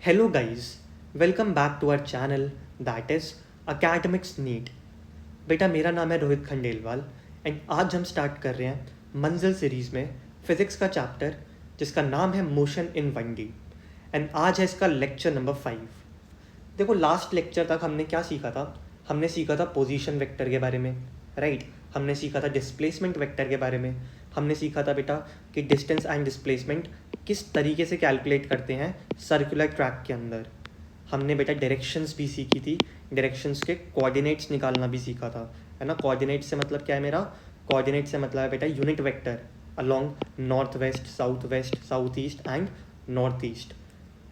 Hello guys, welcome back to our channel that is Academics Need। बेटा मेरा नाम है रोहित खंडेलवाल एंड आज हम स्टार्ट कर रहे हैं मंजिल सीरीज़ में फिज़िक्स का चैप्टर जिसका नाम है मोशन इन 1D एंड आज है इसका लेक्चर नंबर 5। देखो लास्ट लेक्चर तक हमने क्या सीखा था। हमने सीखा था पोजीशन वेक्टर के बारे में, राइट। हमने सीखा था डिस्प्लेसमेंट वेक्टर के बारे में। हमने सीखा था बेटा कि डिस्टेंस एंड डिस्प्लेसमेंट किस तरीके से कैलकुलेट करते हैं सर्कुलर ट्रैक के अंदर। हमने बेटा डायरेक्शंस भी सीखी थी, डायरेक्शंस के कोऑर्डिनेट्स निकालना भी सीखा था, है ना। कोऑर्डिनेट से मतलब क्या है मेरा, कोऑर्डिनेट से मतलब है बेटा unit vector along north west, south east and north east,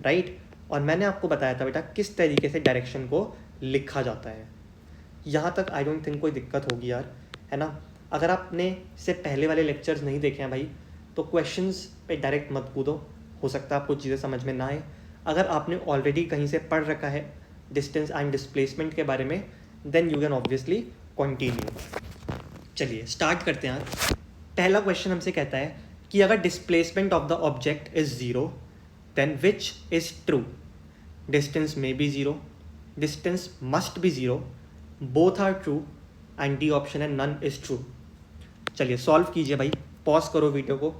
right. और मैंने आपको बताया था बेटा किस तरीके से डायरेक्शन को लिखा जाता है। यहाँ तक आई डोंट थिंक कोई दिक्कत होगी यार, है ना। अगर आपने इससे पहले वाले लेक्चर्स नहीं देखे हैं भाई तो क्वेश्चंस पे डायरेक्ट मत कूदो, हो सकता है आपको चीज़ें समझ में ना आए। अगर आपने ऑलरेडी कहीं से पढ़ रखा है डिस्टेंस एंड डिस्प्लेसमेंट के बारे में then you can obviously continue. चलिए स्टार्ट करते हैं यार। पहला क्वेश्चन हमसे कहता है कि अगर displacement of the object is zero then which is true. Distance में be zero, distance must be zero, both are true and D option है नन इज़ ट्रू। चलिए सॉल्व कीजिए भाई, पॉज करो वीडियो को,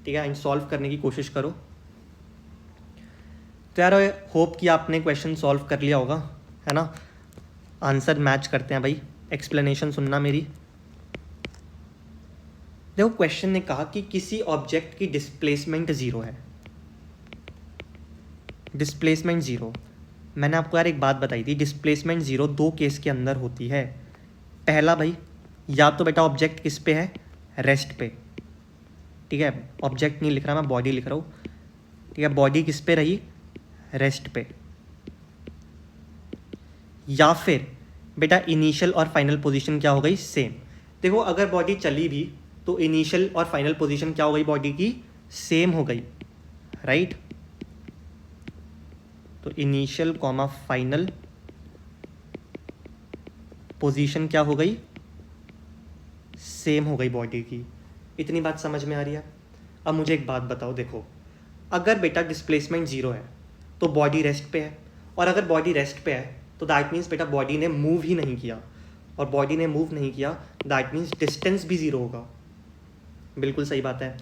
ठीक है, एंड सॉल्व करने की कोशिश करो। तो यार होप कि आपने क्वेश्चन सॉल्व कर लिया होगा, है ना। आंसर मैच करते हैं भाई, एक्सप्लेनेशन सुनना मेरी। देखो क्वेश्चन ने कहा कि किसी ऑब्जेक्ट की डिस्प्लेसमेंट ज़ीरो है, डिस्प्लेसमेंट ज़ीरो। मैंने आपको यार एक बात बताई थी, डिस्प्लेसमेंट ज़ीरो दो केस के अंदर होती है। पहला भाई, या तो बेटा ऑब्जेक्ट किस पे है, रेस्ट पे, ठीक है, ऑब्जेक्ट नहीं लिख रहा मैं, बॉडी लिख रहा हूँ, ठीक है। बॉडी किस पे रही, रेस्ट पे। या फिर बेटा इनिशियल और फाइनल पोजीशन क्या हो गई, सेम। देखो अगर बॉडी चली भी तो इनिशियल और फाइनल पोजीशन क्या हो गई, बॉडी की सेम हो गई, राइट। तो इनिशियल कॉमा फाइनल पोजीशन क्या हो गई, सेम हो गई बॉडी की। इतनी बात समझ में आ रही है। अब मुझे एक बात बताओ, देखो अगर बेटा डिस्प्लेसमेंट ज़ीरो है तो बॉडी रेस्ट पे है, और अगर बॉडी रेस्ट पे है तो दैट मीन्स बेटा बॉडी ने मूव ही नहीं किया, और बॉडी ने मूव नहीं किया दैट मीन्स डिस्टेंस भी ज़ीरो होगा। बिल्कुल सही बात है।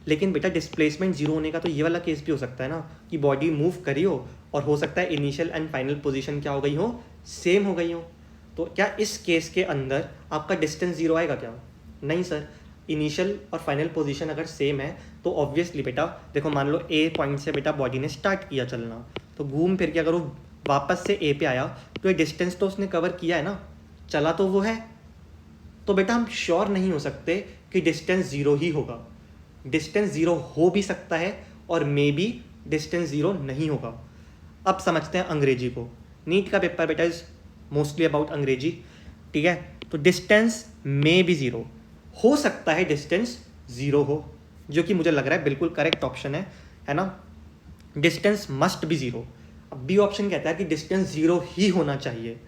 लेकिन बेटा डिस्प्लेसमेंट ज़ीरो होने का तो ये वाला केस भी हो सकता है ना कि बॉडी मूव करी हो और हो सकता है इनिशियल एंड फाइनल पोजीशन क्या हो गई हो, सेम हो गई हो। तो क्या इस केस के अंदर आपका डिस्टेंस ज़ीरो आएगा क्या, नहीं सर। इनिशियल और फाइनल पोजीशन अगर सेम है तो ऑब्वियसली बेटा देखो, मान लो ए पॉइंट से बेटा बॉडी ने स्टार्ट किया चलना, तो घूम फिर के अगर वो वापस से ए पे आया तो ये डिस्टेंस तो उसने कवर किया है ना, चला तो वो है। तो बेटा हम श्योर नहीं हो सकते कि डिस्टेंस ज़ीरो ही होगा। डिस्टेंस ज़ीरो हो भी सकता है और मे बी डिस्टेंस ज़ीरो नहीं होगा। अब समझते हैं अंग्रेजी को। नीट का पेपर बेटा इज़ मोस्टली अबाउट अंग्रेजी, ठीक है। तो डिस्टेंस मे बी ज़ीरो, हो सकता है डिस्टेंस ज़ीरो हो, जो कि मुझे लग रहा है बिल्कुल करेक्ट ऑप्शन है ना। Distance must be zero. अब बी ऑप्शन कहता है कि डिस्टेंस ज़ीरो ही होना चाहिए।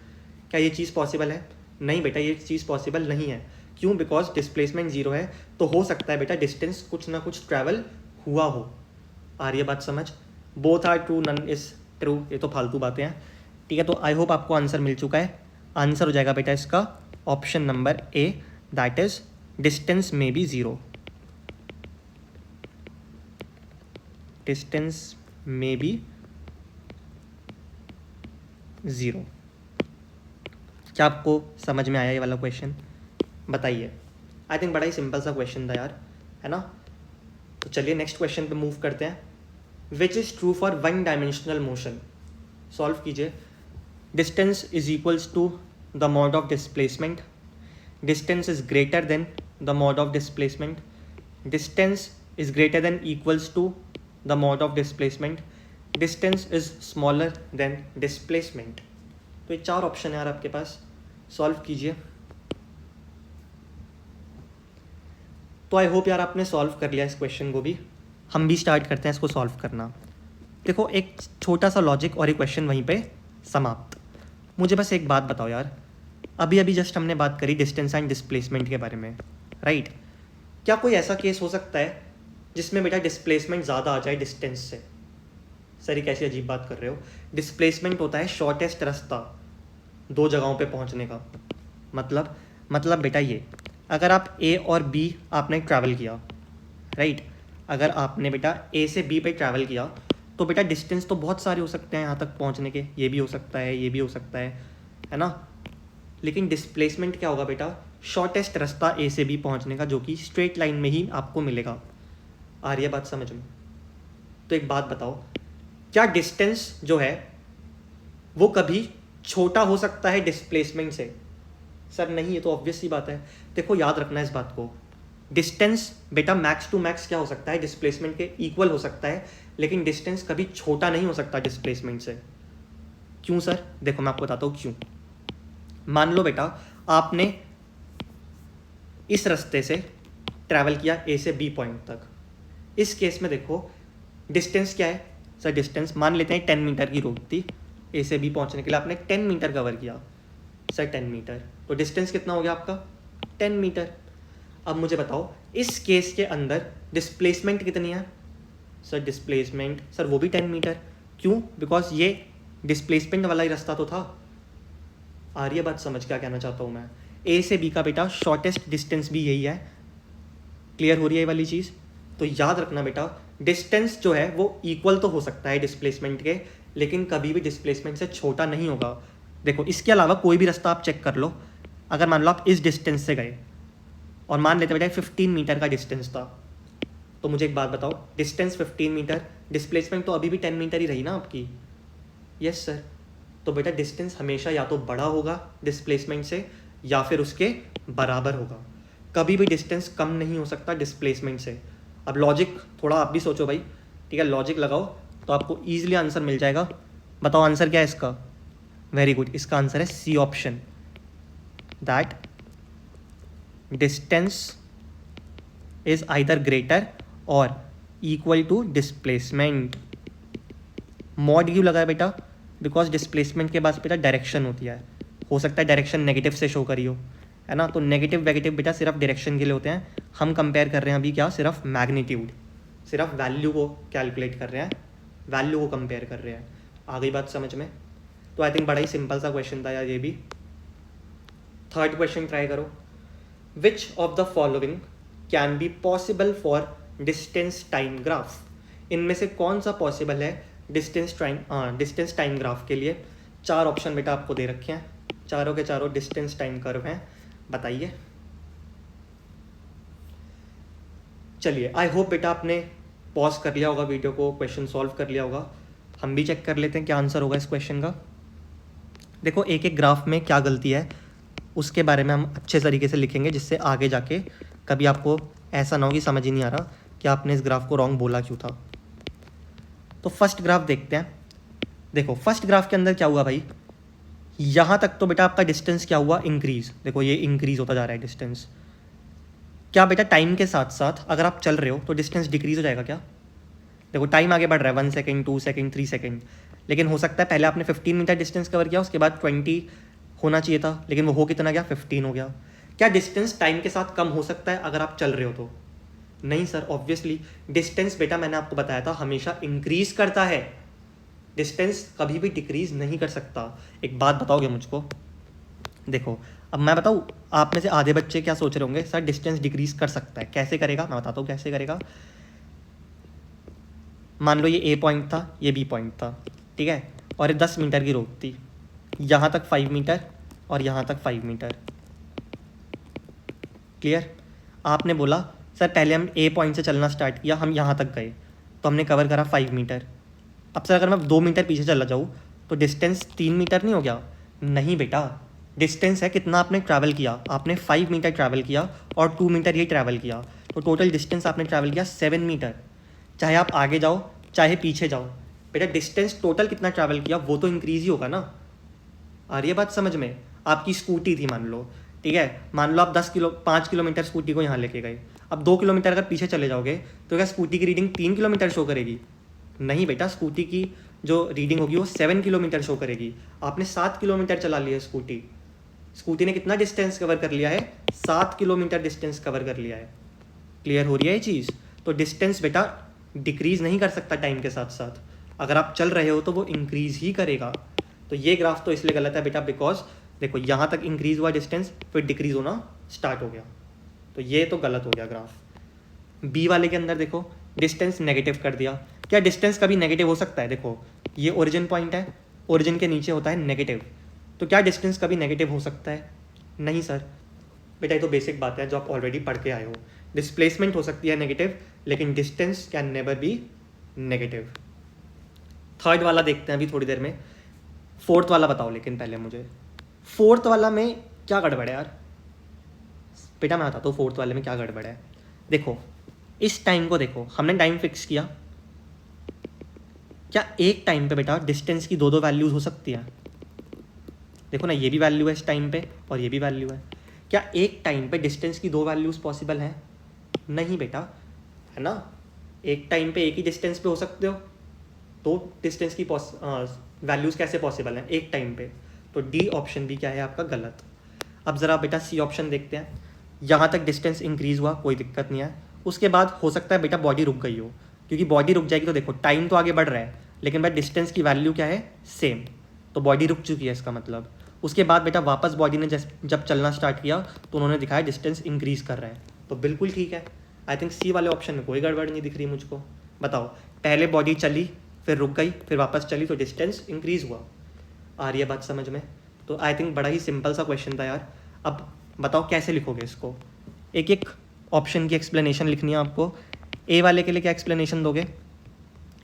क्या ये चीज़ पॉसिबल है, नहीं बेटा ये चीज़ पॉसिबल नहीं है। क्यों, बिकॉज डिस्प्लेसमेंट ज़ीरो है तो हो सकता है बेटा डिस्टेंस कुछ ना कुछ ट्रैवल हुआ हो। आ रही है बात समझ। Both are true none is true, ये तो फालतू बातें हैं, ठीक है। तो आई होप आपको आंसर मिल चुका है। आंसर हो जाएगा बेटा इसका option number A, that is distance में बी ज़ीरो। डिस्टेंस में बी ज़ीरो। क्या आपको समझ में आया ये वाला क्वेश्चन, बताइए। आई थिंक बड़ा ही सिंपल सा क्वेश्चन था यार, है ना। तो चलिए नेक्स्ट क्वेश्चन पे मूव करते हैं। Which is true for one dimensional motion. Solve कीजिए। Distance is equals to the mod of displacement, distance is greater than the mod of displacement, distance is greater than equals to the mod of displacement, distance is smaller than displacement. तो ये चार option है यार आपके पास, solve कीजिए। तो I hope यार आपने सॉल्व कर लिया इस क्वेश्चन को भी। हम भी स्टार्ट करते हैं इसको सॉल्व करना। देखो एक छोटा सा लॉजिक और एक क्वेश्चन वहीं पे समाप्त। मुझे बस एक बात बताओ यार, अभी अभी जस्ट हमने बात करी डिस्टेंस एंड डिस्प्लेसमेंट के बारे में, राइट। क्या कोई ऐसा केस हो सकता है जिसमें बेटा डिस्प्लेसमेंट ज़्यादा आ जाए डिस्टेंस से, सर ये कैसी अजीब बात कर रहे हो? डिस्प्लेसमेंट होता है शॉर्टेस्ट रास्ता दो जगहों पे पहुंचने का। मतलब बेटा ये, अगर आप ए और बी आपने ट्रैवल किया, राइट, अगर आपने बेटा ए से बी पे ट्रैवल किया तो बेटा डिस्टेंस तो बहुत सारे हो सकते हैं यहाँ तक पहुँचने के, ये भी हो सकता है, ये भी हो सकता है ना। लेकिन डिस्प्लेसमेंट क्या होगा बेटा? शॉर्टेस्ट रास्ता ए से बी पहुँचने का, जो कि स्ट्रेट लाइन में ही आपको मिलेगा। आ रही है बात समझ में? तो एक बात बताओ, क्या डिस्टेंस जो है वो कभी छोटा हो सकता है डिस्प्लेसमेंट से? सर नहीं, ये तो ऑब्वियस सी बात है। देखो याद रखना है इस बात को, डिस्टेंस बेटा मैक्स टू मैक्स क्या हो सकता है? डिस्प्लेसमेंट के इक्वल हो सकता है, लेकिन डिस्टेंस कभी छोटा नहीं हो सकता डिस्प्लेसमेंट से। क्यों सर? देखो मैं आपको बताता हूँ क्यों। मान लो बेटा आपने इस रास्ते से ट्रैवल किया ए से बी पॉइंट तक। इस केस में देखो डिस्टेंस क्या है सर? डिस्टेंस मान लेते हैं 10 मीटर की रोड थी, ए से बी पहुंचने के लिए आपने 10 मीटर कवर किया सर, 10 मीटर। तो डिस्टेंस कितना हो गया आपका? 10 मीटर। अब मुझे बताओ इस केस के अंदर डिस्प्लेसमेंट कितनी है? सर डिस्प्लेसमेंट सर वो भी 10 मीटर। क्यों? बिकॉज ये डिस्प्लेसमेंट वाला ही रास्ता तो था। आ रही है बात समझ? क्या कहना चाहता हूँ मैं? ए से बी का बेटा शॉर्टेस्ट डिस्टेंस भी यही है। क्लियर हो रही है ये वाली चीज़? तो याद रखना बेटा, डिस्टेंस जो है वो इक्वल तो हो सकता है डिस्प्लेसमेंट के, लेकिन कभी भी डिस्प्लेसमेंट से छोटा नहीं होगा। देखो इसके अलावा कोई भी रास्ता आप चेक कर लो, अगर मान लो आप इस डिस्टेंस से गए और मान लेते बेटा 15 मीटर का डिस्टेंस था, तो मुझे एक बात बताओ, डिस्टेंस 15 मीटर, डिस्प्लेसमेंट तो अभी भी 10 मीटर ही रही ना आपकी? Yes sir. तो बेटा डिस्टेंस हमेशा या तो बड़ा होगा डिस्प्लेसमेंट से या फिर उसके बराबर होगा, कभी भी डिस्टेंस कम नहीं हो सकता डिस्प्लेसमेंट से। अब लॉजिक थोड़ा आप भी सोचो भाई, ठीक है, लॉजिक लगाओ तो आपको ईजिली आंसर मिल जाएगा। बताओ आंसर क्या है इसका? वेरी गुड, इसका आंसर है C option, that distance is either greater और इक्वल टू डिस्प्लेसमेंट। मॉड क्यों लगा है बेटा? बिकॉज डिस्प्लेसमेंट के बाद बेटा डायरेक्शन होती है, हो सकता है डायरेक्शन नेगेटिव से शो करी हो, है ना। तो नेगेटिव वेगेटिव बेटा सिर्फ डायरेक्शन के लिए होते हैं। हम कंपेयर कर रहे हैं अभी क्या? सिर्फ मैग्नीट्यूड, सिर्फ वैल्यू को कैलकुलेट कर रहे हैं, वैल्यू को कंपेयर कर रहे हैं। आ गई बात समझ में? तो आई थिंक बड़ा ही सिंपल सा क्वेश्चन था यार ये भी। थर्ड क्वेश्चन ट्राई करो। Which of the following can be possible for distance time graph? इनमें से कौन सा पॉसिबल है डिस्टेंस टाइम ग्राफ के लिए? चार ऑप्शन बेटा आपको दे रखे हैं, चारों के चारों डिस्टेंस टाइम कर्व हैं, बताइए। चलिए आई होप बेटा आपने पॉज कर लिया होगा वीडियो को, क्वेश्चन सॉल्व कर लिया होगा। हम भी चेक कर लेते हैं क्या आंसर होगा इस क्वेश्चन का। देखो एक एक ग्राफ में क्या गलती है उसके बारे में हम अच्छे तरीके से लिखेंगे, जिससे आगे जाके कभी आपको ऐसा ना हो कि समझ ही नहीं आ रहा कि आपने इस ग्राफ को रॉन्ग बोला क्यों था। तो फर्स्ट ग्राफ देखते हैं। देखो फर्स्ट ग्राफ के अंदर क्या हुआ भाई, यहाँ तक तो बेटा आपका डिस्टेंस क्या हुआ? इंक्रीज। देखो ये इंक्रीज होता जा रहा है डिस्टेंस। क्या बेटा टाइम के साथ साथ अगर आप चल रहे हो तो डिस्टेंस डिक्रीज हो जाएगा क्या? देखो टाइम आगे बढ़ रहा है, 1 सेकेंड, 2 सेकेंड, 3 सेकेंड, लेकिन हो सकता है पहले आपने 15 मीटर डिस्टेंस कवर किया, उसके बाद 20 होना चाहिए था, लेकिन वो हो कितना गया? 15 हो गया। क्या डिस्टेंस टाइम के साथ कम हो सकता है अगर आप चल रहे हो तो? नहीं सर, ऑब्वियसली डिस्टेंस बेटा मैंने आपको बताया था हमेशा इंक्रीज करता है, डिस्टेंस कभी भी डिक्रीज नहीं कर सकता। एक बात बताओगे मुझको? देखो अब मैं बताऊँ, आप में से आधे बच्चे क्या सोच रहे होंगे, सर डिस्टेंस डिक्रीज कर सकता है, कैसे करेगा? मैं बताता हूँ कैसे करेगा। मान लो ये ए पॉइंट था, ये बी पॉइंट था, ठीक है, और ये 10 मीटर की रोड थी, यहाँ तक 5 मीटर और यहाँ तक 5 मीटर। क्लियर? आपने बोला सर पहले हम ए पॉइंट से चलना स्टार्ट किया, हम यहाँ तक गए तो हमने कवर करा 5 मीटर। अब सर अगर मैं 2 मीटर पीछे चला जाऊँ तो डिस्टेंस 3 मीटर नहीं हो गया? नहीं बेटा, डिस्टेंस है कितना आपने ट्रैवल किया, आपने 5 मीटर ट्रैवल किया और 2 मीटर ये ट्रैवल किया, तो टोटल डिस्टेंस आपने ट्रैवल किया 7 मीटर। चाहे आप आगे जाओ चाहे पीछे जाओ, बेटा डिस्टेंस टोटल कितना ट्रैवल किया वो तो इंक्रीज ही होगा ना। आ रही है बात समझ में? आपकी स्कूटी थी मान लो, ठीक है, मान लो आप 5 किलोमीटर स्कूटी को यहाँ लेके गए, अब 2 किलोमीटर अगर पीछे चले जाओगे तो क्या स्कूटी की रीडिंग 3 किलोमीटर शो करेगी? नहीं बेटा, स्कूटी की जो रीडिंग होगी वो 7 किलोमीटर शो करेगी। आपने 7 किलोमीटर चला लिया स्कूटी, स्कूटी ने कितना डिस्टेंस कवर कर लिया है? 7 किलोमीटर डिस्टेंस कवर कर लिया है। क्लियर हो रही है ये चीज़? तो डिस्टेंस बेटा डिक्रीज नहीं कर सकता टाइम के साथ साथ। अगर आप चल रहे हो तो वो इंक्रीज़ ही करेगा। तो ये ग्राफ तो इसलिए गलत है बेटा बिकॉज देखो यहाँ तक इंक्रीज़ हुआ डिस्टेंस, फिर डिक्रीज़ होना स्टार्ट हो गया, तो ये तो गलत हो गया ग्राफ। बी वाले के अंदर देखो डिस्टेंस नेगेटिव कर दिया। क्या डिस्टेंस कभी नेगेटिव हो सकता है? देखो ये ओरिजिन पॉइंट है, ओरिजिन के नीचे होता है नेगेटिव, तो क्या डिस्टेंस कभी नेगेटिव हो सकता है? नहीं सर। बेटा ये तो बेसिक बात है जो आप ऑलरेडी पढ़ के आए हो। डिस्प्लेसमेंट हो सकती है नेगेटिव, लेकिन distance can never be negative. Third वाला देखते हैं अभी थोड़ी देर में। फोर्थ वाला बताओ, लेकिन पहले मुझे फोर्थ वाला में क्या गड़बड़ है यार? बेटा मैं बताता हूँ फोर्थ वाले में क्या गड़बड़ है। देखो इस टाइम को देखो, हमने टाइम फिक्स किया, क्या एक टाइम पे बेटा डिस्टेंस की दो दो वैल्यूज़ हो सकती है? देखो ना, ये भी वैल्यू है इस टाइम पे और ये भी वैल्यू है। क्या एक टाइम पे डिस्टेंस की दो वैल्यूज़ पॉसिबल हैं? नहीं बेटा, है ना। एक टाइम पे एक ही डिस्टेंस पे हो सकते हो, तो डिस्टेंस की वैल्यूज़ कैसे पॉसिबल हैं एक टाइम पे? तो डी ऑप्शन भी क्या है आपका गलत। अब ज़रा बेटा सी ऑप्शन देखते हैं। यहाँ तक डिस्टेंस इंक्रीज़ हुआ, कोई दिक्कत नहीं है। उसके बाद हो सकता है बेटा बॉडी रुक गई हो, क्योंकि बॉडी रुक जाएगी तो देखो टाइम तो आगे बढ़ रहा है, लेकिन भाई डिस्टेंस की वैल्यू क्या है? सेम, तो बॉडी रुक चुकी है इसका मतलब। उसके बाद बेटा वापस बॉडी ने जब चलना स्टार्ट किया तो उन्होंने दिखाया डिस्टेंस इंक्रीज़ कर रहा है, तो बिल्कुल ठीक है। आई थिंक सी वाले ऑप्शन में कोई गड़बड़ नहीं दिख रही मुझको। बताओ, पहले बॉडी चली, फिर रुक गई, फिर वापस चली, तो डिस्टेंस इंक्रीज़ हुआ। आ रही है बात समझ में? तो आई थिंक बड़ा ही सिंपल सा क्वेश्चन था यार। अब बताओ कैसे लिखोगे इसको? एक एक ऑप्शन की एक्सप्लेनेशन लिखनी है आपको। ए वाले के लिए क्या एक्सप्लेनेशन दोगे?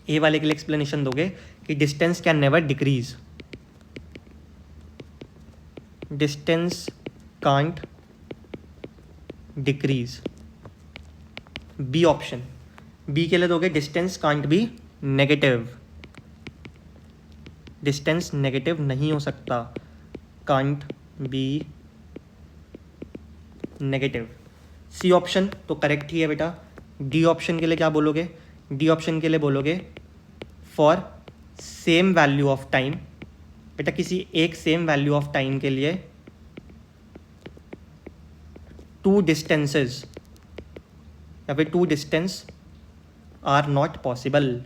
ए वाले के लिए एक्सप्लेनेशन दोगे कि distance can never decrease, distance can't decrease. B option, B के लिए दोगे distance can't be negative, distance negative नहीं हो सकता, can't be negative. C option तो करेक्ट ही है बेटा। डी ऑप्शन के लिए क्या बोलोगे? डी ऑप्शन के लिए बोलोगे for same value of time. बेटा किसी एक सेम वैल्यू ऑफ टाइम के लिए टू डिस्टेंसेस या फिर two distance are not possible,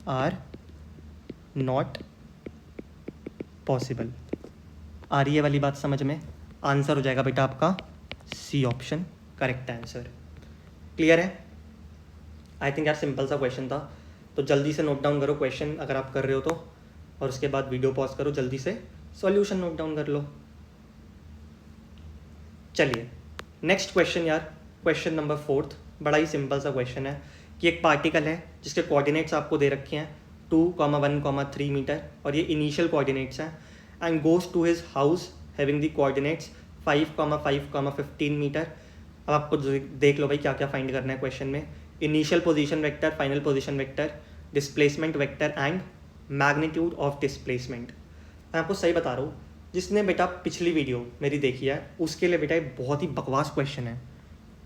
are not possible. आ रही है वाली बात समझ में? आंसर हो जाएगा बेटा आपका C option correct answer. Clear है? आई थिंक यार सिंपल सा क्वेश्चन था, तो जल्दी से नोट डाउन करो क्वेश्चन अगर आप कर रहे हो तो, और उसके बाद वीडियो पॉज करो, जल्दी से सॉल्यूशन नोट डाउन कर लो। चलिए नेक्स्ट क्वेश्चन यार, क्वेश्चन नंबर फोर्थ। बड़ा ही सिंपल सा क्वेश्चन है कि एक पार्टिकल है जिसके कोऑर्डिनेट्स आपको दे रखे हैं 2,1,3 मीटर, और ये इनिशियल कोऑर्डिनेट्स हैं, and goes to his house having the coordinates 5,5,15 metre. अब आपको देख लो भाई क्या क्या फाइंड करना है क्वेश्चन में। Initial position vector, final position vector, displacement vector and magnitude of displacement. मैं आपको सही बता रहा हूँ, जिसने बेटा पिछली वीडियो मेरी देखी है उसके लिए बेटा ये बहुत ही बकवास क्वेश्चन है,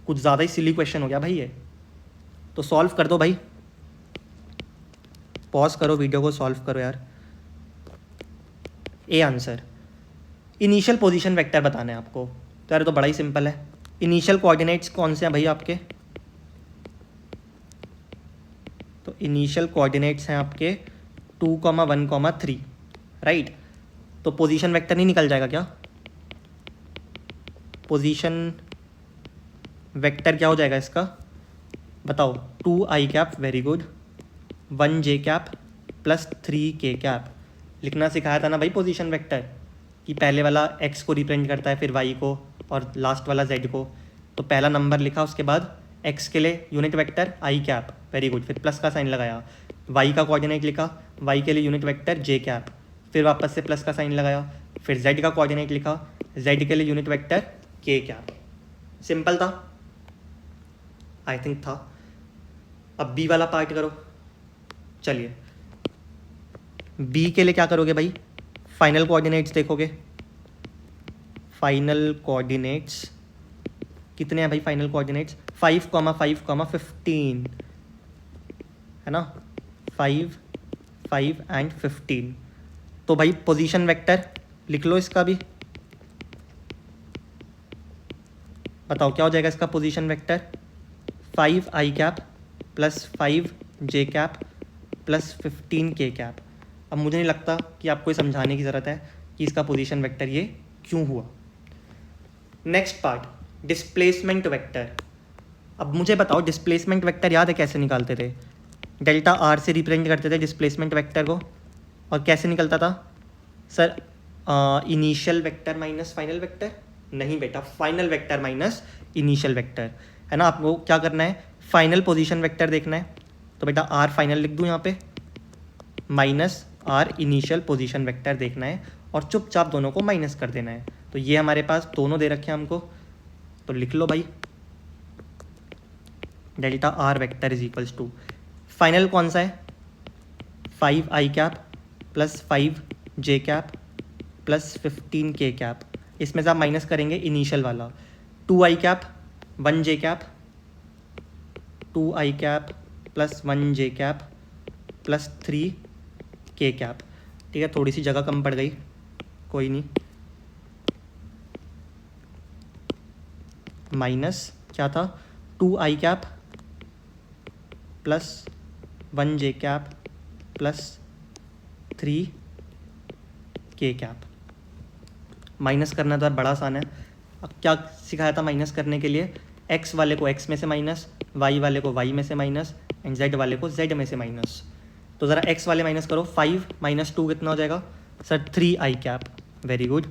कुछ ज़्यादा ही सिली क्वेश्चन हो गया भाई ये। तो सॉल्व कर दो भाई, पॉज करो वीडियो को, सॉल्व करो यार। A answer, initial position vector बताना है आपको, तो यार तो बड़ा ही सिंपल है। इनिशियल कोऑर्डिनेट्स कौन से हैं भाई आपके? तो इनिशियल कोऑर्डिनेट्स हैं आपके 2,1,3, राइट। तो पोजीशन वेक्टर नहीं निकल जाएगा क्या? पोजीशन वेक्टर क्या हो जाएगा इसका बताओ? 2i cap, very good, 1j cap plus 3k cap. लिखना सिखाया था ना भाई पोजीशन वेक्टर, कि पहले वाला x को रिप्रेजेंट करता है, फिर y को, और लास्ट वाला z को। तो पहला नंबर लिखा, उसके बाद x के लिए unit vector i cap, very good, फिर प्लस का साइन लगाया। y का कोऑर्डिनेट लिखा, y के लिए यूनिट वेक्टर j कैप, फिर वापस से प्लस का साइन लगाया। फिर z का कोऑर्डिनेट लिखा, z के लिए unit vector k cap. Simple था, आई थिंक था। अब b वाला पार्ट करो। चलिए b के लिए क्या करोगे भाई? फाइनल कोऑर्डिनेट्स देखोगे। फाइनल कोऑर्डिनेट्स कितने हैं भाई? फाइनल कोऑर्डिनेट्स 5,5,15 है ना, 5, 5 एंड 15। तो भाई पोजीशन वेक्टर लिख लो इसका भी, बताओ क्या हो जाएगा इसका position vector? 5i cap plus 5j cap plus 15 K cap. अब मुझे नहीं लगता कि आपको ये समझाने की ज़रूरत है कि इसका पोजीशन वेक्टर ये क्यों हुआ। Next part, displacement vector. अब मुझे बताओ डिस्प्लेसमेंट वेक्टर याद है कैसे निकालते थे? डेल्टा आर से रिप्रेजेंट करते थे डिस्प्लेसमेंट वेक्टर को, और कैसे निकलता था sir? Initial vector minus final vector? नहीं बेटा, final vector minus initial vector, है ना। आपको क्या करना है, फाइनल पोजीशन वेक्टर देखना है, तो बेटा आर फाइनल लिख दूँ यहाँ पे, minus R initial position vector देखना है, और चुपचाप दोनों को माइनस कर देना है। तो ये हमारे पास दोनों दे रखे हैं हमको, तो लिख लो भाई, delta R vector is equals to, final कौन सा है, 5 I cap plus 5 J cap plus 15 K cap. इसमें से आप माइनस करेंगे इनिशियल वाला, 2 आई कैप 1 जे कैप, 2 आई कैप प्लस 1 जे कैप प्लस 3 के कैप। ठीक है, थोड़ी सी जगह कम पड़ गई, कोई नहीं, माइनस क्या था, 2 आई कैप प्लस 1 जे कैप प्लस 3 के कैप। माइनस करना तो यार बड़ा आसान है। अब क्या सिखाया था माइनस करने के लिए? एक्स वाले को एक्स में से माइनस, वाई वाले को वाई में से माइनस, एंड जेड वाले को जेड में से माइनस। तो ज़रा एक्स वाले माइनस करो, 5 माइनस 2 कितना हो जाएगा सर? 3 आई कैप। Very good.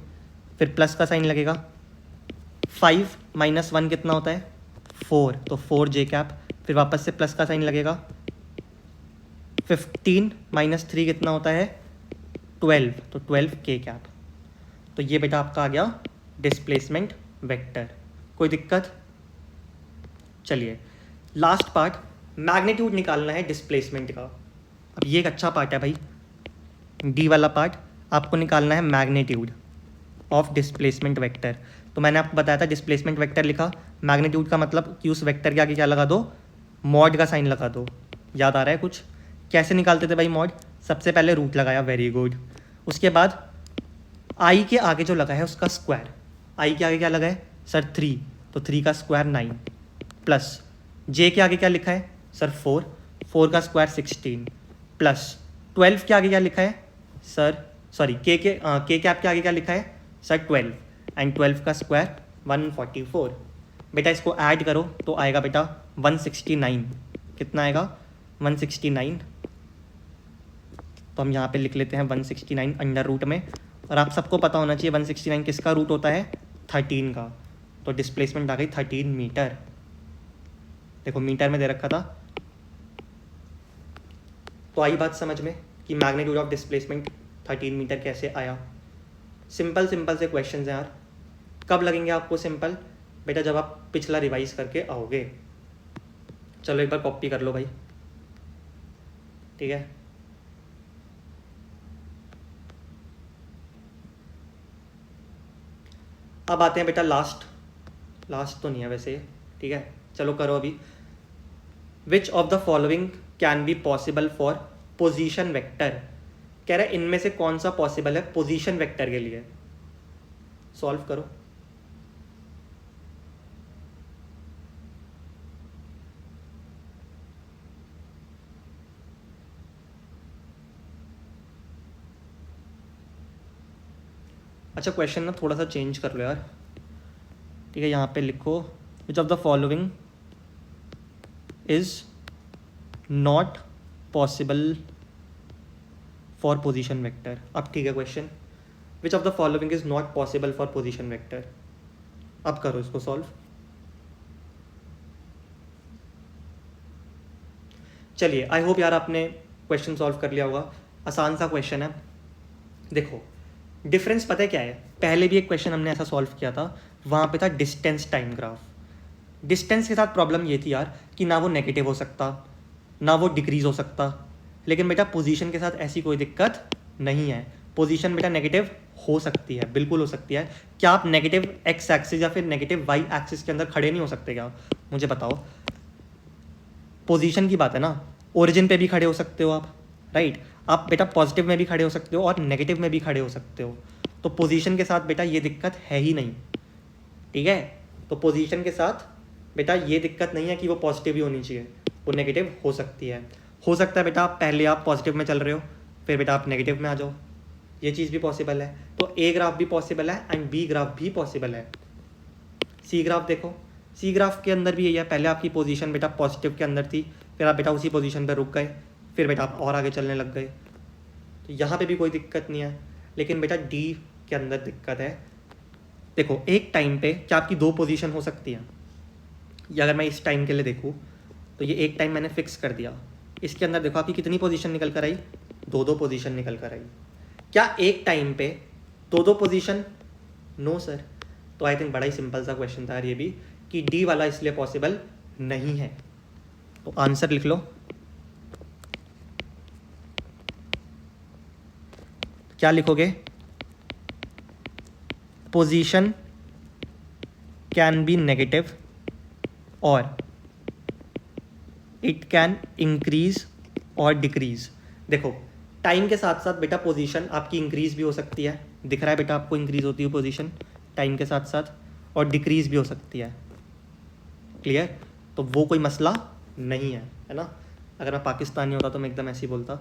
फिर प्लस का साइन लगेगा, 5 माइनस 1 कितना होता है? 4, तो 4 जे कैप। फिर वापस से प्लस का साइन लगेगा, 15 माइनस 3 कितना होता है? 12, तो 12 के कैप। तो ये बेटा आपका आ गया डिस्प्लेसमेंट वेक्टर। कोई दिक्कत? चलिए लास्ट पार्ट, मैग्नीट्यूड निकालना है डिस्प्लेसमेंट का। अब ये एक अच्छा पार्ट है भाई, डी वाला पार्ट, आपको निकालना है मैग्नीट्यूड ऑफ डिस्प्लेसमेंट वेक्टर। तो मैंने आपको बताया था डिस्प्लेसमेंट वेक्टर लिखा, मैग्नीट्यूड का मतलब कि उस वेक्टर के आगे क्या लगा दो? मॉड का साइन लगा दो। याद आ रहा है कुछ? कैसे निकालते थे भाई मॉड? सबसे पहले रूट लगाया, वेरी गुड। उसके बाद आई के आगे जो लगा है उसका स्क्वायर, आई के आगे क्या लगा है सर? 3, तो 3 का स्क्वायर 9, प्लस जे के आगे क्या लिखा है सर? 4, 4 का स्क्वायर 16, प्लस 12 के आगे क्या लिखा है सर? सॉरी, के कैप के आगे क्या लिखा है सर? 12, एंड 12 का स्क्वायर 144। बेटा इसको ऐड करो तो आएगा बेटा 169। कितना आएगा? 169। तो हम यहाँ पे लिख लेते हैं 169 अंडर रूट में, और आप सबको पता होना चाहिए 169 किसका रूट होता है? 13 का। तो डिस्प्लेसमेंट आ गई 13 मीटर। देखो मीटर में दे रखा था। तो आई बात समझ में कि मैग्नीट्यूड ऑफ डिस्प्लेसमेंट 13 मीटर कैसे आया। सिंपल सिंपल से क्वेश्चन हैं यार। कब लगेंगे आपको सिंपल? बेटा जब आप पिछला रिवाइज करके आओगे। चलो एक बार कॉपी कर लो भाई, ठीक है। अब आते हैं बेटा लास्ट तो नहीं है वैसे, ठीक है। चलो करो अभी। Which of the following can be possible for position vector? कह रहा है इनमें से कौन सा पॉसिबल है पोजीशन वेक्टर के लिए? सॉल्व करो। अच्छा क्वेश्चन ना थोड़ा सा चेंज कर लो यार, ठीक है। यहाँ पे लिखो which of the following is not possible for position vector. अब ठीक है question, which of the following is not possible for position vector. अब करो इसको सॉल्व। चलिए आई होप यार आपने क्वेश्चन सॉल्व कर लिया होगा। आसान सा क्वेश्चन है। देखो डिफरेंस पता है क्या है? पहले भी एक क्वेश्चन हमने ऐसा सॉल्व किया था, वहाँ पे था डिस्टेंस टाइम ग्राफ। डिस्टेंस के साथ प्रॉब्लम ये थी यार कि ना वो नेगेटिव हो सकता ना वो डिक्रीज हो सकता, लेकिन बेटा पोजीशन के साथ ऐसी कोई दिक्कत नहीं है। पोजीशन बेटा नेगेटिव हो सकती है, बिल्कुल हो सकती है। क्या आप नेगेटिव एक्स एक्सिस या फिर नेगेटिव वाई एक्सिस के अंदर खड़े नहीं हो सकते क्या? मुझे बताओ। पोजीशन की बात है ना, ओरिजिन पे भी खड़े हो सकते हो आप, राइट। आप बेटा पॉजिटिव में भी खड़े हो सकते हो और नेगेटिव में भी खड़े हो सकते हो। तो पोजीशन के साथ बेटा ये दिक्कत है ही नहीं, ठीक है। तो पोजीशन के साथ बेटा ये दिक्कत नहीं है कि वो पॉजिटिव ही होनी चाहिए, वो नेगेटिव हो सकती है। हो सकता है बेटा पहले आप पॉजिटिव में चल रहे हो, फिर बेटा आप नेगेटिव में आ जाओ, ये चीज़ भी पॉसिबल है। तो ए ग्राफ भी पॉसिबल है एंड बी ग्राफ भी पॉसिबल है। सी ग्राफ देखो, सी ग्राफ के अंदर भी यही है, पहले आपकी पोजीशन बेटा पॉजिटिव के अंदर थी, फिर आप बेटा उसी पोजीशन पर रुक गए, फिर बेटा आप और आगे चलने लग गए, तो यहाँ पे भी कोई दिक्कत नहीं है। लेकिन बेटा डी के अंदर दिक्कत है। देखो एक टाइम पे क्या आपकी दो पोजीशन हो सकती है, या अगर मैं इस टाइम के लिए देखूँ तो ये एक टाइम मैंने फिक्स कर दिया, इसके अंदर देखो आपकी कितनी पोजीशन निकल कर आई, दो दो पोजीशन निकल कर आई। क्या एक टाइम पे दो दो पोजीशन? No sir. तो आई थिंक बड़ा ही सिंपल सा क्वेश्चन था ये भी, कि डी वाला इसलिए पॉसिबल नहीं है। तो आंसर लिख लो, क्या लिखोगे? पोजीशन कैन बी नेगेटिव और इट कैन इंक्रीज और डिक्रीज। देखो टाइम के साथ साथ बेटा पोजीशन आपकी इंक्रीज भी हो सकती है, दिख रहा है बेटा आपको इंक्रीज होती है पोजीशन टाइम के साथ साथ, और डिक्रीज भी हो सकती है। क्लियर? तो वो कोई मसला नहीं है ना। अगर मैं पाकिस्तानी होता तो मैं एकदम ऐसे ही बोलता,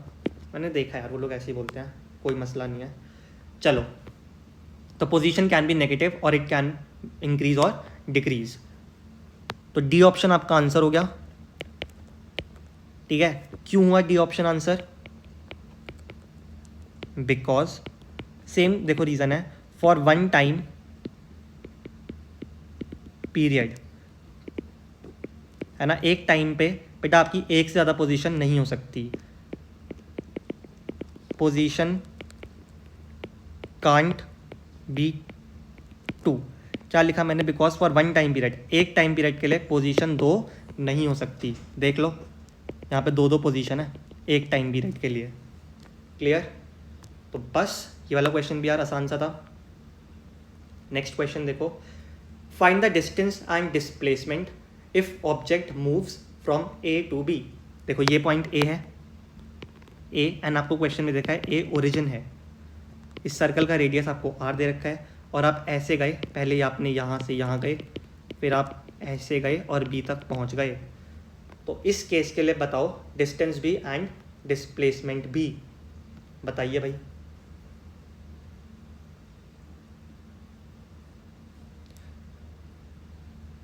मैंने देखा यार वो लोग ऐसे ही बोलते हैं, कोई मसला नहीं है। चलो, तो पोजीशन कैन बी नेगेटिव और इट कैन इंक्रीज और डिक्रीज। तो डी ऑप्शन आपका आंसर हो गया। ठीक है, क्यों हुआ D option answer? Because same देखो रीजन है, फॉर वन टाइम पीरियड, है ना, एक टाइम पे बेटा आपकी एक से ज़्यादा पोजीशन नहीं हो सकती। Position can't be two. क्या लिखा मैंने? Because for one time period, एक टाइम पीरियड के लिए पोजीशन दो नहीं हो सकती। देख लो यहाँ पे दो दो पोजीशन है एक टाइम पीरियड के लिए। क्लियर? तो बस ये वाला क्वेश्चन भी यार आसान सा था। नेक्स्ट क्वेश्चन देखो, find the distance and displacement if object moves from A to B. देखो ये पॉइंट ए है, ए एंड आपको क्वेश्चन में देखा है ए ओरिजिन है, इस सर्कल का रेडियस आपको आर दे रखा है, और आप ऐसे गए, पहले आपने यहाँ से यहाँ गए, फिर आप ऐसे गए और बी तक पहुँच गए। तो इस केस के लिए बताओ डिस्टेंस भी एंड डिस्प्लेसमेंट भी, बताइए भाई।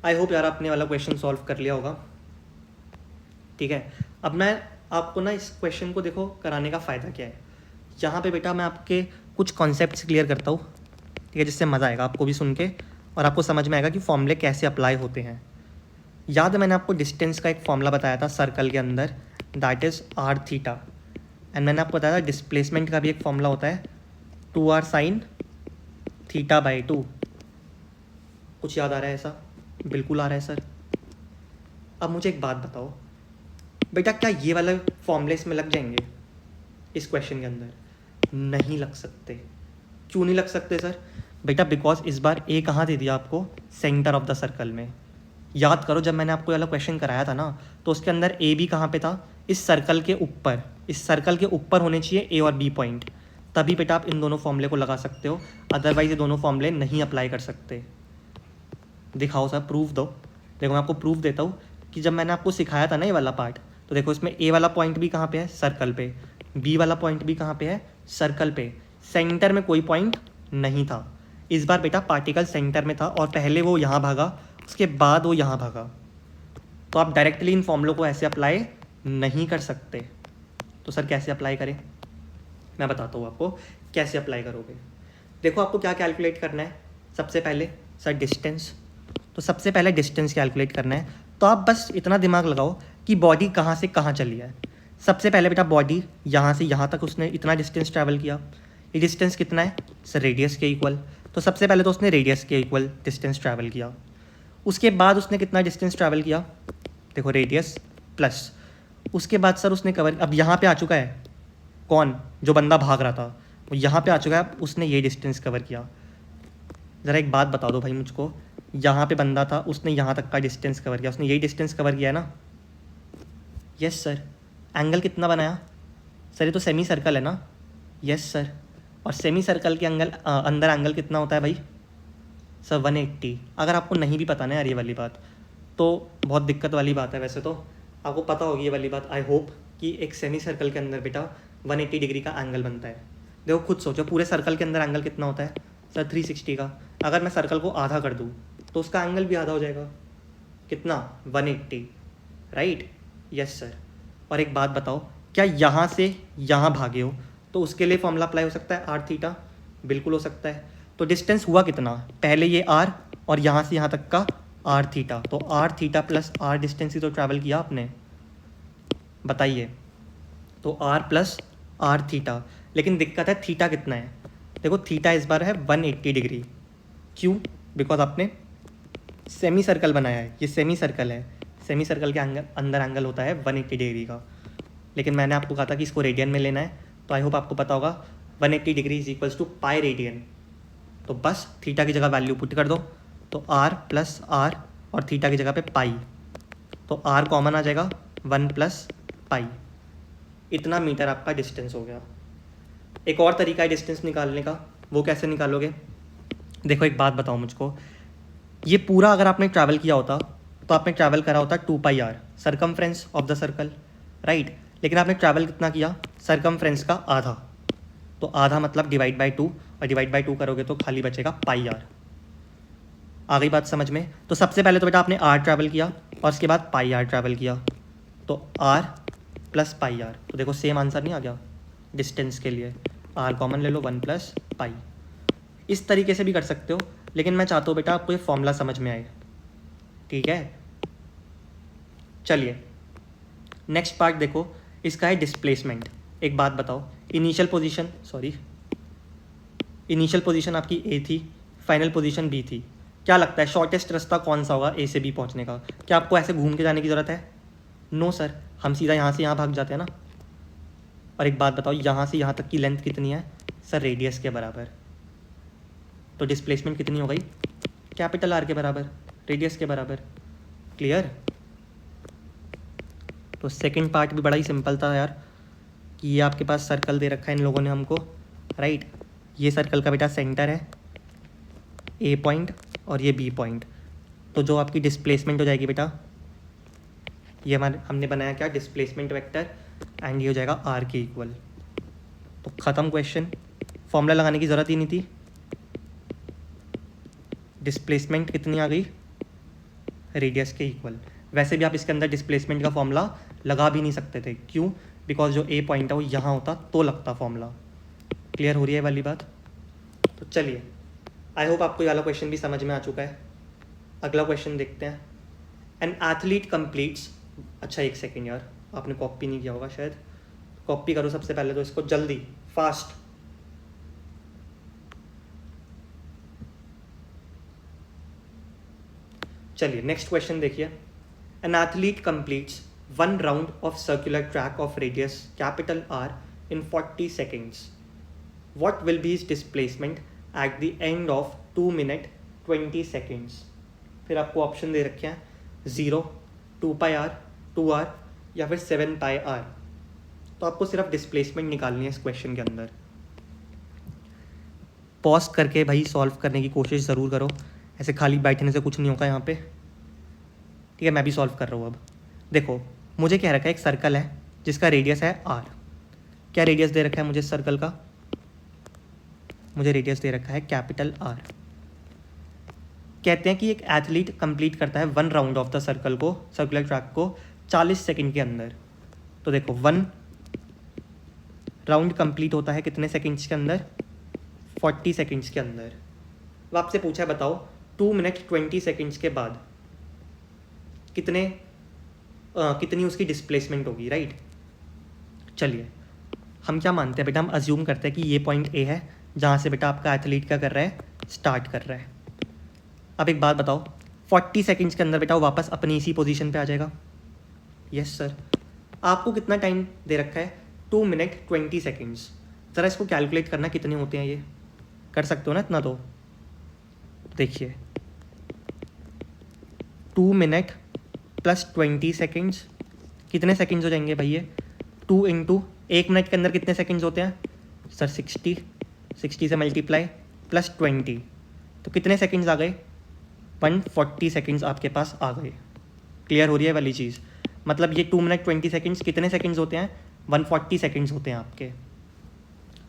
आई होप यार आपने वाला क्वेश्चन सॉल्व कर लिया होगा। ठीक है, अब मैं आपको ना इस क्वेश्चन को देखो कराने का फ़ायदा क्या है। यहाँ पे बेटा मैं आपके कुछ कॉन्सेप्ट्स क्लियर करता हूँ, ठीक है, जिससे मज़ा आएगा आपको भी सुन के, और आपको समझ में आएगा कि फॉर्मूले कैसे अप्लाई होते हैं। याद है मैंने आपको डिस्टेंस का एक फॉर्मूला बताया था सर्कल के अंदर, that is R theta, and मैंने आपको बताया था डिस्प्लेसमेंट का भी एक फॉर्मूला होता है 2r साइन थीटा बाई 2। कुछ याद आ रहा है ऐसा? बिल्कुल आ रहा है सर। अब मुझे एक बात बताओ बेटा, क्या ये वाला फॉर्मूले इसमें लग जाएंगे इस क्वेश्चन के अंदर? नहीं लग सकते। क्यों नहीं लग सकते सर? बेटा बिकॉज इस बार ए कहाँ दे दिया आपको? सेंटर ऑफ द सर्कल में। याद करो जब मैंने आपको वाला क्वेश्चन कराया था ना, तो उसके अंदर ए बी कहाँ पे था? इस सर्कल के ऊपर, इस सर्कल के ऊपर होने चाहिए ए और बी पॉइंट, तभी बेटा आप इन दोनों फॉर्मूले को लगा सकते हो, अदरवाइज ये दोनों फॉर्मूले नहीं अप्लाई कर सकते। दिखाओ सर, प्रूफ दो। देखो मैं आपको प्रूफ देता हूँ कि जब मैंने आपको सिखाया था ना ये वाला पार्ट, तो देखो इसमें ए वाला पॉइंट भी कहाँ पे है? सर्कल पे। बी वाला पॉइंट भी कहाँ पे है? सर्कल पे। सेंटर में कोई पॉइंट नहीं था। इस बार बेटा पार्टिकल सेंटर में था और पहले वो यहाँ भागा, उसके बाद वो यहाँ भागा, तो आप डायरेक्टली इन फॉर्मूलों को ऐसे अप्लाई नहीं कर सकते। तो सर कैसे अप्लाई करें? मैं बताता हूँ आपको कैसे अप्लाई करोगे। देखो आपको क्या कैलकुलेट करना है सबसे पहले? Sir distance. तो सबसे पहले डिस्टेंस कैलकुलेट करना है, तो आप बस इतना दिमाग लगाओ कि बॉडी कहाँ से कहाँ चली है। सबसे पहले बेटा बॉडी यहाँ से यहाँ तक उसने इतना डिस्टेंस ट्रैवल किया। ये डिस्टेंस कितना है? सर रेडियस के इक्वल। तो सबसे पहले तो उसने रेडियस के इक्वल डिस्टेंस ट्रैवल किया। उसके बाद उसने कितना डिस्टेंस ट्रैवल किया? देखो रेडियस प्लस, उसके बाद सर उसने कवर, अब यहाँ पे आ चुका है कौन? जो बंदा भाग रहा था वो यहाँ पे आ चुका है, उसने ये डिस्टेंस कवर किया। ज़रा एक बात बता दो भाई मुझको, यहाँ पे बंदा था, उसने यहाँ तक का डिस्टेंस कवर किया, उसने यही डिस्टेंस कवर किया है ना? Yes sir. एंगल कितना बनाया? सर ये तो सेमी सर्कल है ना? Yes sir. और सेमी सर्कल के अंदर एंगल कितना होता है भाई? सर 180। अगर आपको नहीं भी पता ना यार ये वाली बात, तो बहुत दिक्कत वाली बात है। वैसे तो आपको पता होगी ये वाली बात, आई होप कि एक सेमी सर्कल के अंदर बेटा 180 डिग्री का एंगल बनता है। देखो खुद सोचो, पूरे सर्कल के अंदर एंगल कितना होता है सर? 360 का। अगर मैं सर्कल को आधा कर दूँ तो उसका एंगल भी आधा हो जाएगा। कितना? 180, राइट? Yes sir. और एक बात बताओ, क्या यहाँ से यहाँ भागे हो तो उसके लिए फॉर्मूला अप्लाई हो सकता है आर थीटा? बिल्कुल हो सकता है। तो डिस्टेंस हुआ कितना? पहले ये आर और यहाँ से यहाँ तक का आर थीटा, तो R theta plus R distance ही तो ट्रैवल किया आपने, बताइए। तो आर प्लस आर थीटा, लेकिन दिक्कत है थीटा कितना है। देखो थीटा इस बार है 180 डिग्री। क्यों? बिकॉज आपने सेमी सर्कल बनाया है, ये सेमी सर्कल है, सेमी सर्कल के अंदर एंगल होता है 180 डिग्री का। लेकिन मैंने आपको कहा था कि इसको रेडियन में लेना है, तो आई होप आपको पता होगा 180 degree is equals to pi radian. तो बस थीटा की जगह वैल्यू पुट कर दो, तो आर प्लस आर और थीटा की जगह पे पाई, तो आर कॉमन आ जाएगा 1 प्लस पाई। इतना मीटर आपका डिस्टेंस हो गया। एक और तरीका है डिस्टेंस निकालने का, वो कैसे निकालोगे? देखो एक बात बताओ मुझको, ये पूरा अगर आपने ट्रैवल किया होता तो आपने ट्रैवल करा होता 2 pi R, circumference of the circle, right? लेकिन आपने ट्रैवल कितना किया? सरकमफ्रेंस का आधा, तो आधा मतलब डिवाइड बाई 2, और डिवाइड बाई 2 करोगे तो खाली बचेगा पाई आर। आ गई बात समझ में? तो सबसे पहले तो बेटा आपने आर ट्रैवल किया और उसके बाद पाई आर ट्रैवल किया, तो आर प्लस पाई आर। तो देखो सेम आंसर नहीं आ गया डिस्टेंस के लिए? आर कॉमन ले लो, 1 प्लस पाई। इस तरीके से भी कर सकते हो, लेकिन मैं चाहता हूँ बेटा आपको ये फॉर्मूला समझ में आए, ठीक है? चलिए नेक्स्ट पार्ट देखो, इसका है डिस्प्लेसमेंट। एक बात बताओ, इनिशियल पोजीशन आपकी ए थी, फाइनल पोजीशन बी थी। क्या लगता है शॉर्टेस्ट रास्ता कौन सा होगा ए से बी पहुंचने का? क्या आपको ऐसे घूम के जाने की ज़रूरत है? नो सर, हम सीधा यहाँ से यहाँ भाग जाते हैं ना। और एक बात बताओ, यहाँ से यहाँ तक की लेंथ कितनी है सर? रेडियस के बराबर। तो डिस्प्लेसमेंट कितनी हो गई? कैपिटल आर के बराबर, रेडियस के बराबर। क्लियर? तो सेकंड पार्ट भी बड़ा ही सिंपल था यार, कि ये आपके पास सर्कल दे रखा है इन लोगों ने हमको, राइट? ये सर्कल का बेटा सेंटर है ए पॉइंट और ये बी पॉइंट। तो जो आपकी डिस्प्लेसमेंट हो जाएगी बेटा, ये हमने बनाया क्या? डिस्प्लेसमेंट वेक्टर, एंड ये हो जाएगा आर के इक्वल। तो ख़त्म क्वेश्चन, फॉर्मूला लगाने की ज़रूरत ही नहीं थी। डिस्प्लेसमेंट कितनी आ गई? रेडियस के इक्वल। वैसे भी आप इसके अंदर डिस्प्लेसमेंट का फॉर्मूला लगा भी नहीं सकते थे, क्यों? बिकॉज जो ए पॉइंट है वो यहाँ होता तो लगता फॉर्मूला। क्लियर हो रही है वाली बात? तो चलिए, आई होप आपको ये वाला क्वेश्चन भी समझ में आ चुका है। अगला क्वेश्चन देखते हैं। एन एथलीट कंप्लीट्स, अच्छा एक सेकेंड यार, आपने कॉपी नहीं किया होगा शायद, कॉपी करो सबसे पहले तो इसको, जल्दी फास्ट। चलिए नेक्स्ट क्वेश्चन देखिए। An athlete completes 1 round of circular track of radius capital R in 40 seconds. What will be his displacement at the end of 2 minute 20 seconds? फिर आपको ऑप्शन दे रखे हैं 0, 2 पाई आर, 2 आर या फिर 7 पाई are. तो आपको सिर्फ डिस्प्लेसमेंट निकालनी है इस क्वेश्चन के अंदर। पॉज करके भाई सॉल्व करने की कोशिश ज़रूर करो, ऐसे खाली बैठने से कुछ नहीं होगा यहाँ पे, ठीक है? मैं भी सॉल्व कर रहा हूँ अब। देखो मुझे कह रखा है एक सर्कल है जिसका रेडियस है आर। क्या रेडियस दे रखा है मुझे सर्कल का? मुझे रेडियस दे रखा है कैपिटल आर। कहते हैं कि एक एथलीट कंप्लीट करता है 1 राउंड ऑफ द सर्कल को, सर्कुलर ट्रैक को 40 सेकंड के अंदर। तो देखो 1 राउंड कंप्लीट होता है कितने सेकंड्स के अंदर? 40 सेकंड्स के अंदर। अब आपसे पूछा है बताओ 2 मिनट 20 सेकंड्स के बाद कितनी उसकी डिस्प्लेसमेंट होगी, राइट? चलिए हम क्या मानते हैं बेटा, हम अज्यूम करते हैं कि ये पॉइंट ए है जहाँ से बेटा आपका एथलीट क्या कर रहा है? स्टार्ट कर रहा है। अब एक बात बताओ, 40 सेकंड्स के अंदर बेटा वो वापस अपनी इसी पोजीशन पे आ जाएगा? Yes sir. आपको कितना टाइम दे रखा है? 2 मिनट 20 सेकंड्स। ज़रा इसको कैलकुलेट करना कितने होते हैं, ये कर सकते हो ना इतना? तो देखिए 2 मिनट प्लस 20 सेकंड्स, कितने सेकंड्स हो जाएंगे भाई ये? 2 इंटू 1 मिनट के अंदर कितने सेकंड्स होते हैं सर? 60 से मल्टीप्लाई प्लस 20, तो कितने सेकंड्स आ गए? 140 सेकंड्स आपके पास आ गए। क्लियर हो रही है वाली चीज़? मतलब ये 2 मिनट 20 सेकेंड्स कितने सेकेंड्स होते हैं, 140 सेकेंड्स होते हैं आपके।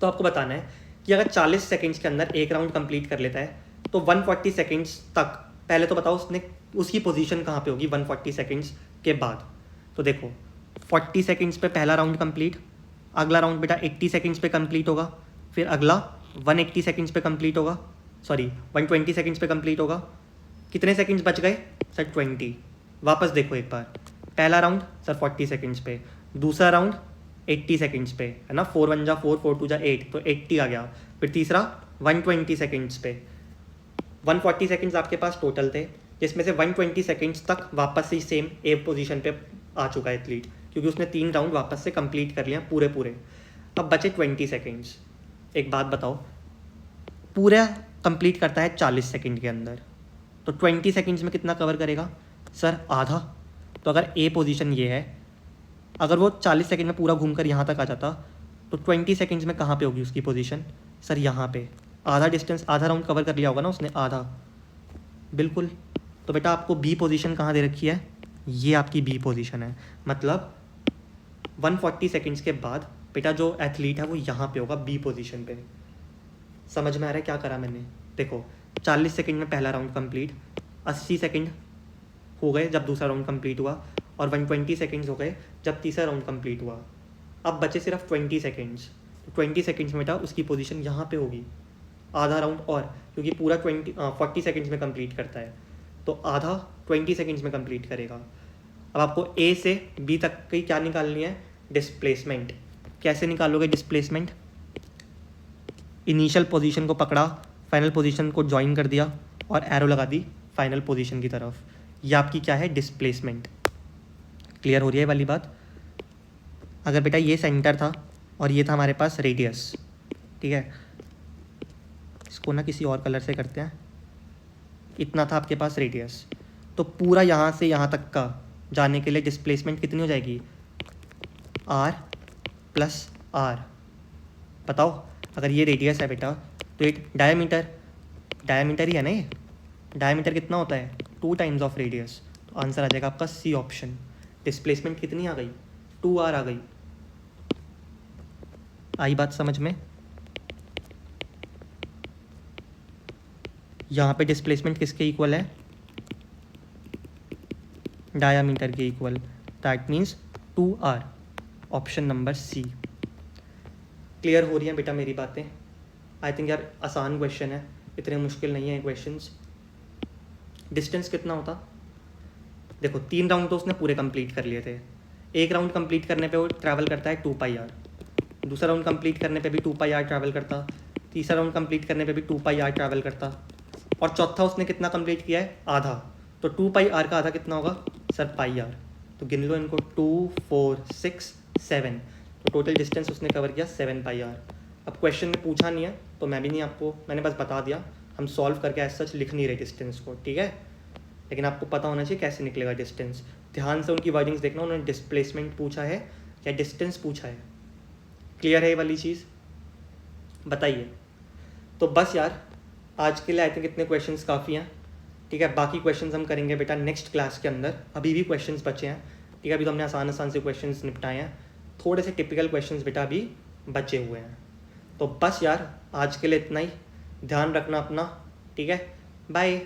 तो आपको बताना है कि अगर 40 सेकेंड्स के अंदर एक राउंड कंप्लीट कर लेता है तो 140 सेकेंड्स तक, पहले तो बताओ उसने उसकी पोजीशन कहाँ पे होगी 140 सेकेंड्स के बाद। तो देखो 40 सेकेंड्स पे पहला राउंड कंप्लीट, अगला राउंड बेटा 80 सेकेंड्स पे कंप्लीट होगा, फिर अगला 180 सेकेंड्स पे कंप्लीट होगा, सॉरी 120 सेकेंड्स पे कंप्लीट होगा। कितने सेकेंड्स बच गए सर 20। वापस देखो एक बार, पहला राउंड सर 40 सेकेंड्स पे, दूसरा राउंड 80 सेकेंड्स पे, है ना, 4 1 जा 4 4 2 जा 8, तो 80 आ गया। फिर तीसरा 120 सेकेंड्स पे, 140 सेकेंड्स आपके पास टोटल थे, जिसमें से 120 सेकेंड्स तक वापस से सेम ए पोजीशन पे आ चुका है एथलीट, क्योंकि उसने 3 राउंड वापस से कंप्लीट कर लिया पूरे पूरे। अब बचे 20 सेकेंड्स। एक बात बताओ, पूरा कंप्लीट करता है 40 सेकेंड के अंदर, तो 20 सेकेंड्स में कितना कवर करेगा सर, आधा। तो अगर ए पोजीशन ये है, अगर वो 40 सेकेंड में पूरा घूमकर यहाँ तक आ जाता तो 20 सेकेंड्स में कहाँ पे होगी उसकी पोजीशन सर, यहाँ पे। आधा डिस्टेंस, आधा राउंड कवर कर लिया होगा ना उसने, आधा, बिल्कुल। तो बेटा आपको बी पोजीशन कहाँ दे रखी है, ये आपकी बी पोजीशन है। मतलब 140 सेकेंड्स के बाद बेटा जो एथलीट है वो यहाँ पे होगा बी पोजीशन पे। समझ में आ रहा है क्या करा मैंने? देखो 40 सेकेंड में पहला राउंड कंप्लीट, 80 सेकेंड हो गए जब दूसरा राउंड कंप्लीट हुआ, और 120 सेकेंड्स हो गए जब तीसरा राउंड कंप्लीट हुआ। अब बचे सिर्फ 20 सेकेंड्स। तो 20 सेकेंड्स में बेटा उसकी पोजीशन यहाँ पे होगी, आधा राउंड और, क्योंकि पूरा 40 सेकेंड्स में कंप्लीट करता है, तो आधा 20 सेकेंड्स में कंप्लीट करेगा। अब आपको ए से बी तक की क्या निकालनी है, डिस्प्लेसमेंट। कैसे निकालोगे डिस्प्लेसमेंट? इनिशियल पोजीशन को पकड़ा, फाइनल पोजीशन को ज्वाइन कर दिया और एरो लगा दी फाइनल पोजीशन की तरफ। ये आपकी क्या है, डिस्प्लेसमेंट। क्लियर हो रही है वाली बात? अगर बेटा ये सेंटर था और ये था हमारे पास रेडियस, ठीक है, इसको ना किसी और कलर से करते हैं, इतना था आपके पास रेडियस, तो पूरा यहाँ से यहाँ तक का जाने के लिए डिस्प्लेसमेंट कितनी हो जाएगी, r प्लस r। बताओ अगर ये रेडियस है बेटा तो ये डायमीटर ही है ना, ये डायमीटर कितना होता है, 2 टाइम्स ऑफ रेडियस। तो आंसर आ जाएगा आपका सी ऑप्शन। डिस्प्लेसमेंट कितनी आ गई, 2r आ गई। आई बात समझ में? यहाँ पे डिस्प्लेसमेंट किसके इक्वल है, डायमीटर के equal, that means 2r, option number C. Clear हो रही हैं बेटा मेरी बातें? आई थिंक यार आसान क्वेश्चन है, इतने मुश्किल नहीं है क्वेश्चंस। डिस्टेंस कितना होता, देखो 3 राउंड तो उसने पूरे कंप्लीट कर लिए थे। एक राउंड कंप्लीट करने पे वो ट्रैवल करता है 2πr, दूसरा राउंड कंप्लीट करने पे भी 2πr ट्रैवल करता, तीसरा राउंड कंप्लीट करने पे भी 2πr ट्रैवल करता, और चौथा उसने कितना कंप्लीट किया है, आधा। तो 2πr का आधा कितना होगा सर, πr। तो गिन लो इनको, 2 4 6 7, तो टोटल डिस्टेंस उसने कवर किया 7πr। अब क्वेश्चन में पूछा नहीं है तो मैं भी नहीं, आपको मैंने बस बता दिया, हम सॉल्व करके एज सच लिख नहीं रहे डिस्टेंस को, ठीक है, लेकिन आपको पता होना चाहिए कैसे निकलेगा डिस्टेंस। ध्यान से उनकी वर्डिंग्स देखना, उन्होंने डिस्प्लेसमेंट पूछा है या डिस्टेंस पूछा है। क्लियर है ये वाली चीज़? बताइए। तो बस यार आज के लिए आई थिंक इतने क्वेश्चंस काफ़ी हैं, ठीक है। बाकी क्वेश्चंस हम करेंगे बेटा नेक्स्ट क्लास के अंदर, अभी भी क्वेश्चंस बचे हैं, ठीक है। अभी तो हमने आसान से क्वेश्चंस निपटाए हैं, थोड़े से टिपिकल क्वेश्चंस बेटा अभी बचे हुए हैं। तो बस यार आज के लिए इतना ही, ध्यान रखना अपना, ठीक है, बाय।